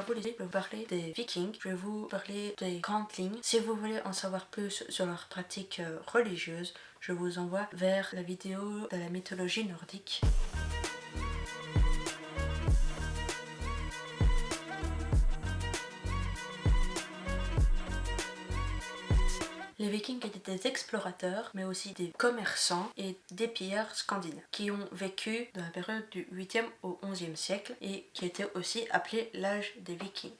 aujourd'hui, je vais vous parler des Vikings, je vais vous parler des grandes lignes. Si vous voulez en savoir plus sur leurs pratiques religieuses, je vous envoie vers la vidéo de la mythologie nordique. Les Vikings étaient des explorateurs, mais aussi des commerçants et des pillards scandinaves, qui ont vécu dans la période du 8e au 11e siècle et qui était aussi appelé l'âge des Vikings.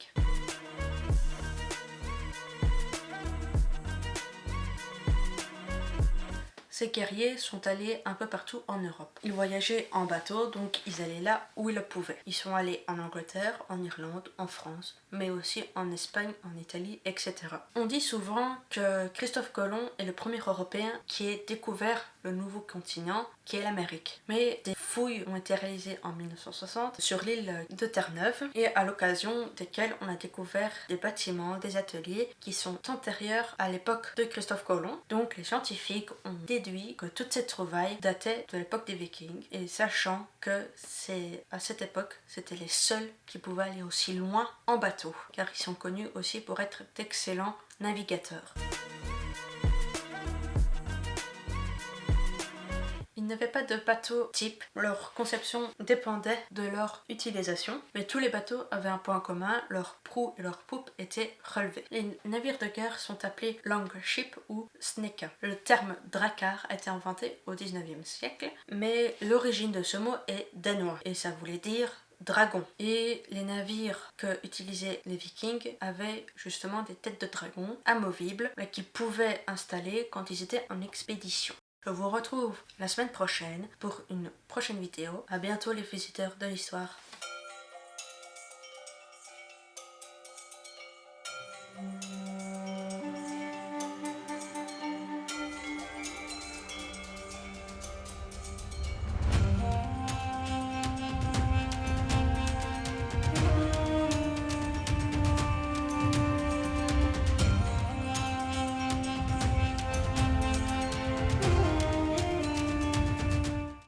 Ces guerriers sont allés un peu partout en Europe. Ils voyageaient en bateau, donc ils allaient là où ils le pouvaient. Ils sont allés en Angleterre, en Irlande, en France, mais aussi en Espagne, en Italie, etc. On dit souvent que Christophe Colomb est le premier Européen qui ait découvert le nouveau continent, qui est l'Amérique. Mais des fouilles ont été réalisées en 1960 sur l'île de Terre-Neuve et à l'occasion desquelles on a découvert des bâtiments, des ateliers qui sont antérieurs à l'époque de Christophe Colomb. Donc les scientifiques ont déduit que toutes ces trouvailles dataient de l'époque des Vikings et sachant que à cette époque, c'était les seuls qui pouvaient aller aussi loin en bateau car ils sont connus aussi pour être d'excellents navigateurs. Ils n'avaient pas de bateau type, leur conception dépendait de leur utilisation, mais tous les bateaux avaient un point commun, leur proue et leur poupe étaient relevés. Les navires de guerre sont appelés longship ou snecka. Le terme drakkar a été inventé au 19e siècle, mais l'origine de ce mot est danois et ça voulait dire dragon. Et les navires que utilisaient les Vikings avaient justement des têtes de dragon amovibles mais qu'ils pouvaient installer quand ils étaient en expédition. Je vous retrouve la semaine prochaine pour une prochaine vidéo. À bientôt les visiteurs de l'histoire.